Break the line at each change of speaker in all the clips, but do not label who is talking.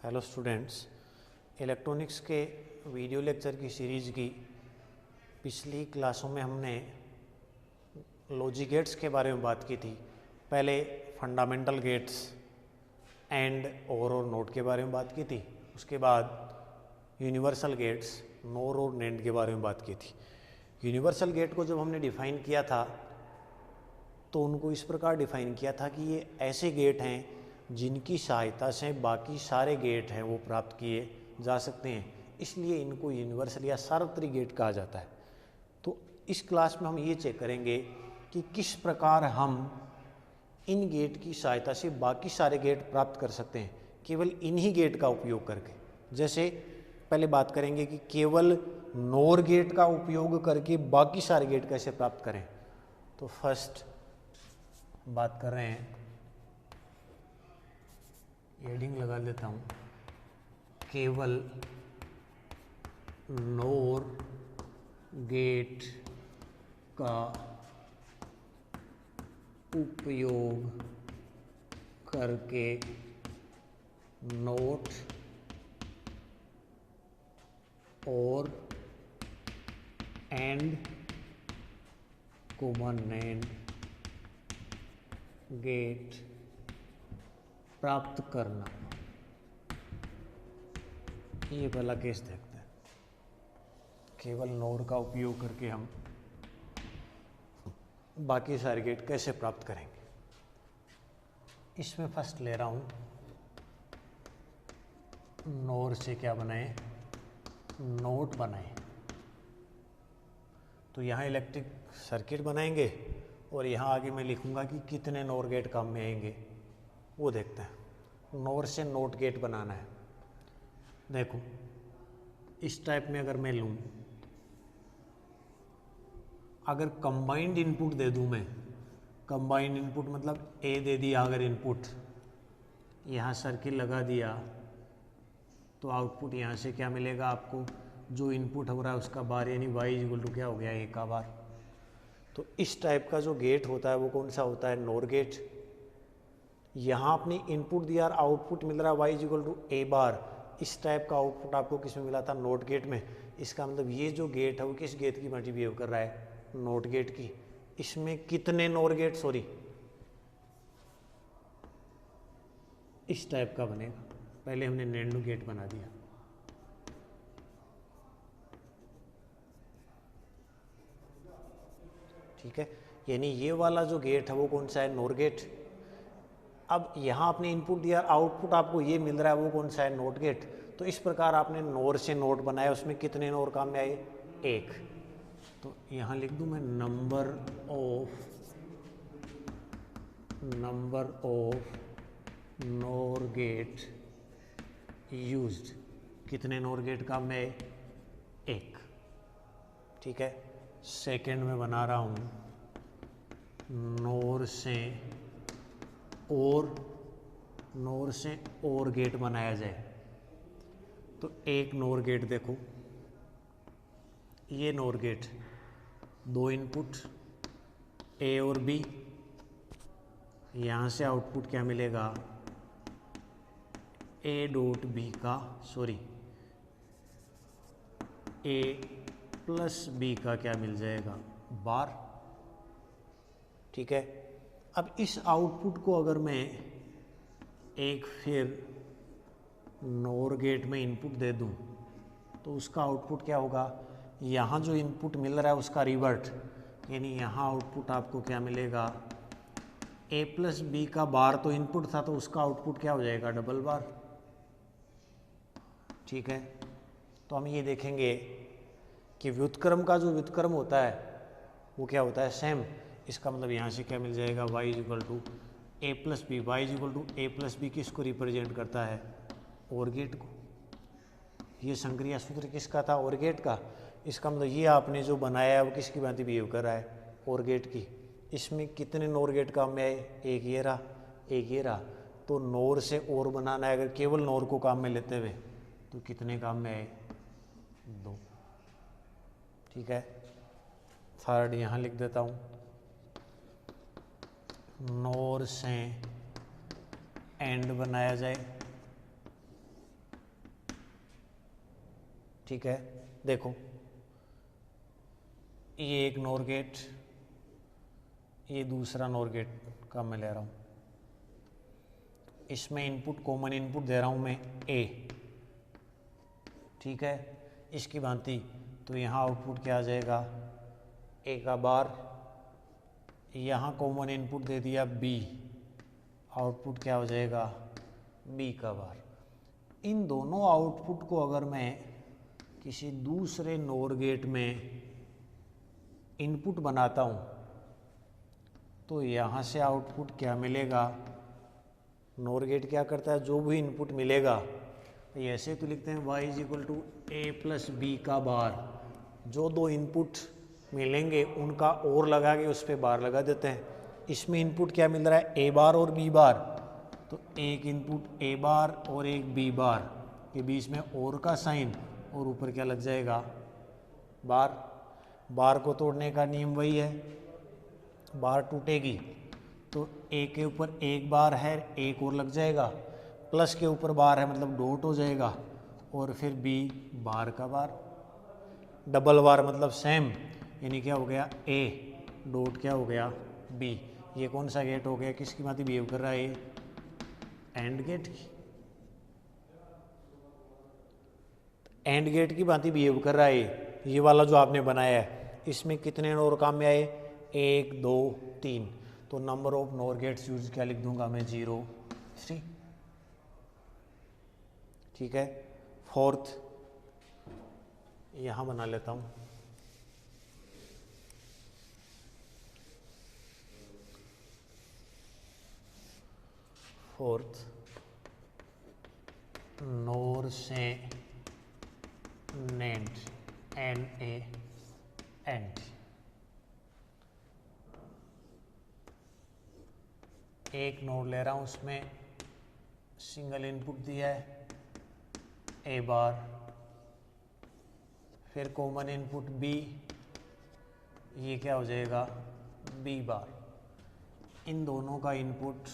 Hello students, electronics के video lecture की series की पिछली क्लासों में हमने लॉजिक गेट्स के बारे में बात की थी। पहले फंडामेंटल गेट्स एंड और नोट के बारे में बात की थी। उसके बाद यूनिवर्सल गेट्स नोर और नेंड के बारे में बात की थी। यूनिवर्सल गेट को जब हमने डिफ़ाइन किया था तो उनको इस प्रकार डिफ़ाइन किया था कि ये ऐसे गेट हैं जिनकी सहायता से बाकी सारे गेट हैं वो प्राप्त किए जा सकते हैं, इसलिए इनको यूनिवर्सल या सार्वत्रिक गेट कहा जाता है। तो इस क्लास में हम ये चेक करेंगे कि किस प्रकार हम इन गेट की सहायता से बाकी सारे गेट प्राप्त कर सकते हैं केवल इन्हीं गेट का उपयोग करके। जैसे पहले बात करेंगे कि केवल नोर गेट का उपयोग करके बाकी सारे गेट कैसे प्राप्त करें। तो फर्स्ट बात कर रहे हैं, हेडिंग लगा देता हूँ, केवल नोर गेट का उपयोग करके नोट और एंड कॉमन नेंड गेट प्राप्त करना। ये पहला केस देखते हैं, केवल नोर का उपयोग करके हम बाकी सारे गेट कैसे प्राप्त करेंगे। इसमें फर्स्ट ले रहा हूँ, नोर से क्या बनाए, नोट बनाए। तो यहाँ इलेक्ट्रिक सर्किट बनाएंगे और यहाँ आगे मैं लिखूँगा कि कितने नोर गेट काम में आएंगे, वो देखते हैं। नोर से नोट गेट बनाना है। देखो इस टाइप में अगर मैं लूँ, अगर कंबाइंड इनपुट दे दूँ मैं, कंबाइंड इनपुट मतलब ए दे दिया अगर इनपुट, यहाँ सर्किल लगा दिया, तो आउटपुट यहाँ से क्या मिलेगा आपको, जो इनपुट हो रहा है उसका बार, यानी y इक्वल टू क्या हो गया, ए का बार। तो इस टाइप का जो गेट होता है वो कौन सा होता है, नोर गेट। यहाँ आपने इनपुट दिया और आउटपुट मिल रहा है y इक्वल टू ए बार। इस टाइप का आउटपुट आपको किस में मिला था, नोट गेट में। इसका मतलब ये जो गेट है वो किस गेट की मर्जी बिहेव कर रहा है, नोट गेट की। इसमें कितने नोर गेट, सॉरी इस टाइप का बनेगा। पहले हमने नेंड गेट बना दिया। ठीक है, यानी ये वाला जो गेट है वो कौन सा है, नोर गेट। अब यहाँ आपने इनपुट दिया, आउटपुट आपको ये मिल रहा है, वो कौन सा है, नोट गेट। तो इस प्रकार आपने नोर से नोट बनाया, उसमें कितने नोर काम में आए, एक। तो यहाँ लिख दूँ मैं, number of NOR get used. कितने नोर गेट काम में आए, एक। ठीक है, सेकंड में बना रहा हूँ, नोर से और गेट बनाया जाए। तो एक नोर गेट देखो, ये नोर गेट, दो इनपुट ए और बी, यहाँ से आउटपुट क्या मिलेगा, ए डॉट बी का, सॉरी ए प्लस बी का क्या मिल जाएगा, बार। ठीक है, अब इस आउटपुट को अगर मैं एक फिर नोर गेट में इनपुट दे दूं तो उसका आउटपुट क्या होगा, यहाँ जो इनपुट मिल रहा है उसका रिवर्ट, यानी यहाँ आउटपुट आपको क्या मिलेगा, ए प्लस बी का बार तो इनपुट था तो उसका आउटपुट क्या हो जाएगा, डबल बार। ठीक है, तो हम ये देखेंगे कि व्युत्क्रम का जो व्युत्क्रम होता है वो क्या होता है, सेम। इसका मतलब यहाँ से क्या मिल जाएगा, y equal to A plus B. Y equal to A plus B किसको रिप्रेजेंट करता है, और गेट को। ये संक्रिया सूत्र किसका था, और गेट का। इसका मतलब ये आपने जो बनाया है वो किसकी भांति बिहेव कर रहा है, और गेट की। इसमें कितने नोर गेट काम में आए, एक ये रहा, एक ये रहा। तो नोर से और बनाना है, अगर केवल नोर को काम में लेते हुए तो कितने काम में आए, दो। ठीक है, थर्ड यहाँ लिख देता हूँ, नोर से एंड बनाया जाए। ठीक है, देखो ये एक नोर गेट, ये दूसरा नोर गेट का मैं ले रहा हूँ। इसमें इनपुट कॉमन इनपुट दे रहा हूँ मैं ए, ठीक है, इसकी भांति तो यहाँ आउटपुट क्या आ जाएगा ए का बार, यहाँ कॉमन इनपुट दे दिया बी, आउटपुट क्या हो जाएगा बी का बार। इन दोनों आउटपुट को अगर मैं किसी दूसरे नोर गेट में इनपुट बनाता हूँ तो यहाँ से आउटपुट क्या मिलेगा, नोर गेट क्या करता है, जो भी इनपुट मिलेगा ऐसे तो लिखते हैं y is equal to A plus B का बार, जो दो इनपुट मिलेंगे उनका और लगा के उस पर बार लगा देते हैं। इसमें इनपुट क्या मिल रहा है ए बार और बी बार, तो एक इनपुट ए बार और एक बी बार के बीच में और का साइन और ऊपर क्या लग जाएगा बार। बार को तोड़ने का नियम वही है, बार टूटेगी तो ए के ऊपर एक बार है एक और लग जाएगा, प्लस के ऊपर बार है मतलब डॉट हो जाएगा, और फिर बी बार का बार, डबल बार मतलब सेम, यानी क्या हो गया ए डॉट क्या हो गया बी। ये कौन सा गेट हो गया, किसकी भांति बिहेव कर रहा है ये, एंड गेट की, एंड गेट की भांति बिहेव कर रहा है ये वाला जो आपने बनाया है। इसमें कितने नोर काम में आए, 1 2 3, तो number of NOR gates use क्या लिख दूंगा मैं 0 3, ठीक है। फोर्थ यहाँ बना लेता हूँ, फोर्थ नोर से नेंड एन ए एंड, एक नोड ले रहा हूँ उसमें सिंगल इनपुट दिया है ए बार, फिर कॉमन इनपुट बी, ये क्या हो जाएगा बी बार। इन दोनों का इनपुट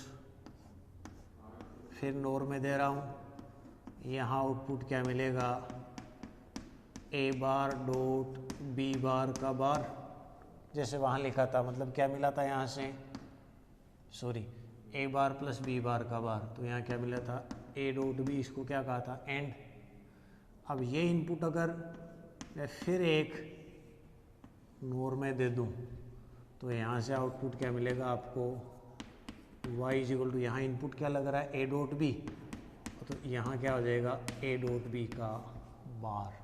फिर नोर में दे रहा हूँ, यहाँ आउटपुट क्या मिलेगा ए बार डॉट बी बार का बार, जैसे वहाँ लिखा था, मतलब क्या मिला था यहाँ से, सॉरी ए बार प्लस बी बार का बार, तो यहाँ क्या मिला था ए डॉट बी, इसको क्या कहा था एंड। अब ये इनपुट अगर मैं फिर एक नोर में दे दूँ तो यहाँ से आउटपुट क्या मिलेगा आपको y इज इक्वल टू, यहाँ इनपुट क्या लग रहा है ए डॉट बी, तो यहाँ क्या हो जाएगा ए डॉट बी का बार।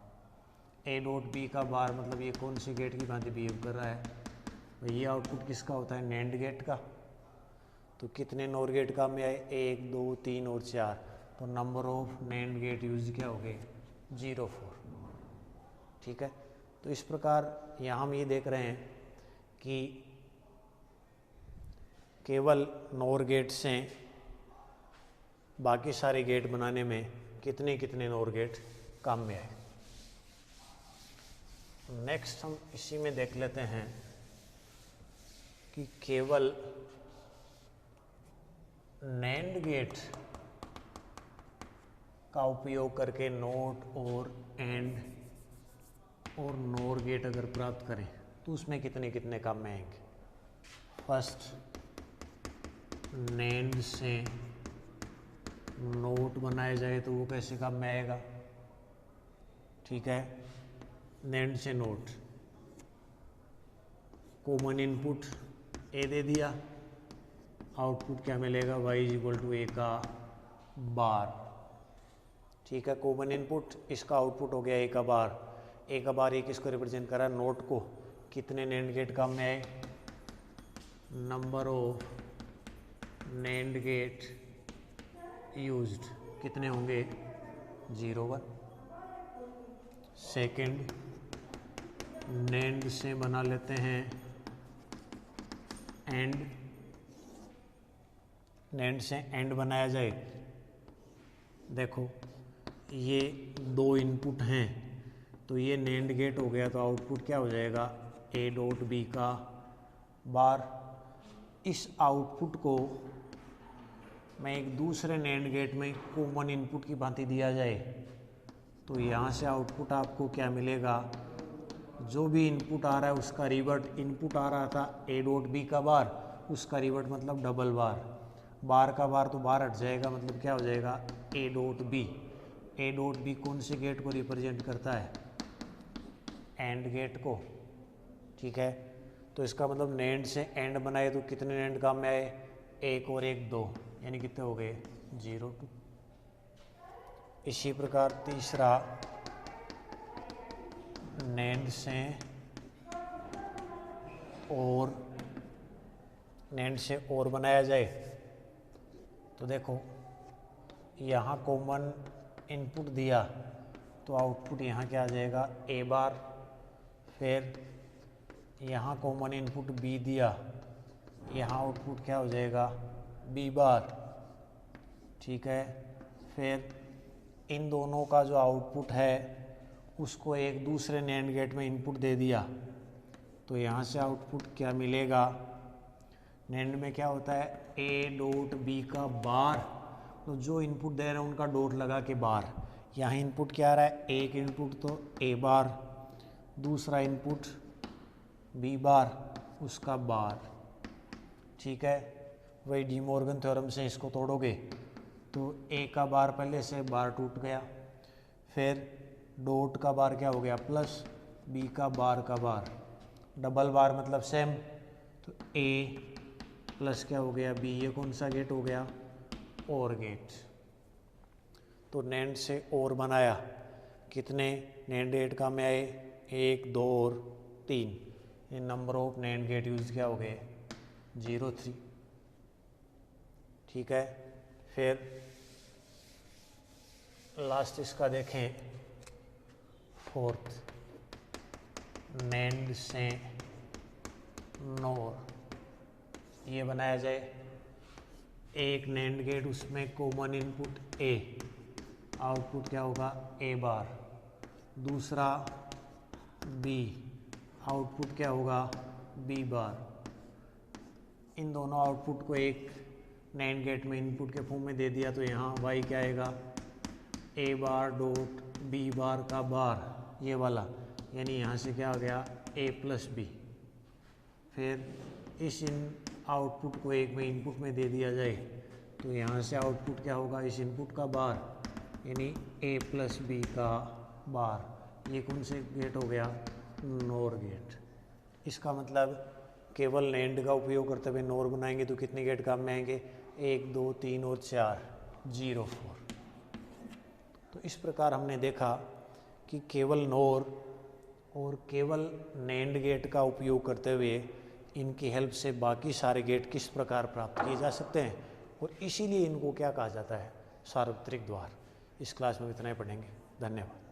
ए डॉट बी का बार मतलब ये कौन सी गेट की भांति बिहेव कर रहा है, तो ये आउटपुट किसका होता है नैंड गेट का। तो कितने नोर गेट काम में आए 1 2 3 और 4, तो number of NAND gate use क्या हो गए 0 4, ठीक है। तो इस प्रकार यहाँ हम ये देख रहे हैं कि केवल नोर गेट से बाकी सारे गेट बनाने में कितने कितने नोर गेट काम में आए। नेक्स्ट हम इसी में देख लेते हैं कि केवल नैंड गेट का उपयोग करके नोट और एंड और नोर गेट अगर प्राप्त करें तो उसमें कितने कितने काम में आएंगे। फर्स्ट नैंड से नोट बनाया जाए तो वो कैसे काम में आएगा, ठीक है। नैंड से नोट, कॉमन इनपुट ए दे दिया, आउटपुट क्या मिलेगा y इज इक्वल टू ए का बार, ठीक है। कॉमन इनपुट, इसका आउटपुट हो गया ए का बार, ए का बार एक इसको रिप्रेजेंट करा नोट को, कितने नैंड गेट काम में आए, number of NAND get used कितने होंगे 0 1। सेकंड नैंड से बना लेते हैं एंड, नैंड से एंड बनाया जाए, देखो ये दो इनपुट हैं तो ये नैंड गेट हो गया, तो आउटपुट क्या हो जाएगा ए डॉट बी का बार। इस आउटपुट को मैं एक दूसरे नैंड गेट में कॉमन इनपुट की भांति दिया जाए तो यहाँ से आउटपुट आपको क्या मिलेगा, जो भी इनपुट आ रहा है उसका रिवर्ट, इनपुट आ रहा था ए डॉट बी का बार, उसका रिवर्ट मतलब डबल बार, बार का बार तो बार हट जाएगा, मतलब क्या हो जाएगा A dot B. A dot B कौन से गेट को रिप्रेजेंट करता है, एंड गेट को, ठीक है। तो इसका मतलब नेंड से एंड बनाए तो कितने नेंड काम में आए, एक और एक दो, यानी कितने हो गए 0 2। इसी प्रकार तीसरा नेंड से और बनाया जाए तो देखो यहाँ कॉमन इनपुट दिया तो आउटपुट यहाँ क्या आ जाएगा ए बार, फिर यहाँ कॉमन इनपुट बी दिया, यहाँ आउटपुट क्या हो जाएगा बी बार, ठीक है। फिर इन दोनों का जो आउटपुट है उसको एक दूसरे नैंड गेट में इनपुट दे दिया तो यहाँ से आउटपुट क्या मिलेगा, नैंड में क्या होता है ए डॉट बी का बार, तो जो इनपुट दे रहे हैं उनका डॉट लगा के बार, यहाँ इनपुट क्या आ रहा है, एक इनपुट तो ए बार, दूसरा इनपुट बी बार, उसका बार, ठीक है। वही डी मॉर्गन थ्योरम से इसको तोड़ोगे तो ए का बार पहले से बार टूट गया, फिर डॉट का बार क्या हो गया प्लस, बी का बार डबल बार मतलब सेम, तो ए प्लस क्या हो गया बी, ये कौन सा गेट हो गया और गेट। तो नैंड से और बनाया, कितने नैंड गेट का में आए 1 2 और 3, ये number of NAND gate use क्या हो गए 0 3, ठीक है। फिर लास्ट इसका देखें फोर्थ, नैंड से नोर, ये बनाया जाए, एक नैंड गेट उसमें कॉमन इनपुट ए, आउटपुट क्या होगा ए बार, दूसरा बी, आउटपुट क्या होगा बी बार, इन दोनों आउटपुट को एक नैंड गेट में इनपुट के फॉर्म में दे दिया तो यहाँ वाई क्या आएगा ए बार डॉट बी बार का बार, ये वाला, यानी यहाँ से क्या आ गया ए प्लस बी। फिर इस आउटपुट को एक में इनपुट में दे दिया जाए तो यहाँ से आउटपुट क्या होगा इस इनपुट का बार, यानी ए प्लस बी का बार, ये कौन से गेट हो गया नोर गेट। इसका मतलब केवल नैंड का उपयोग करते हुए नोर बनाएंगे तो कितने गेट काम में आएंगे 1 2 3 और 4 0 4। तो इस प्रकार हमने देखा कि केवल नोर और केवल नैंड गेट का उपयोग करते हुए इनकी हेल्प से बाकी सारे गेट किस प्रकार प्राप्त किए जा सकते हैं, और इसीलिए इनको क्या कहा जाता है सार्वत्रिक द्वार। इस क्लास में इतना ही पढ़ेंगे। धन्यवाद।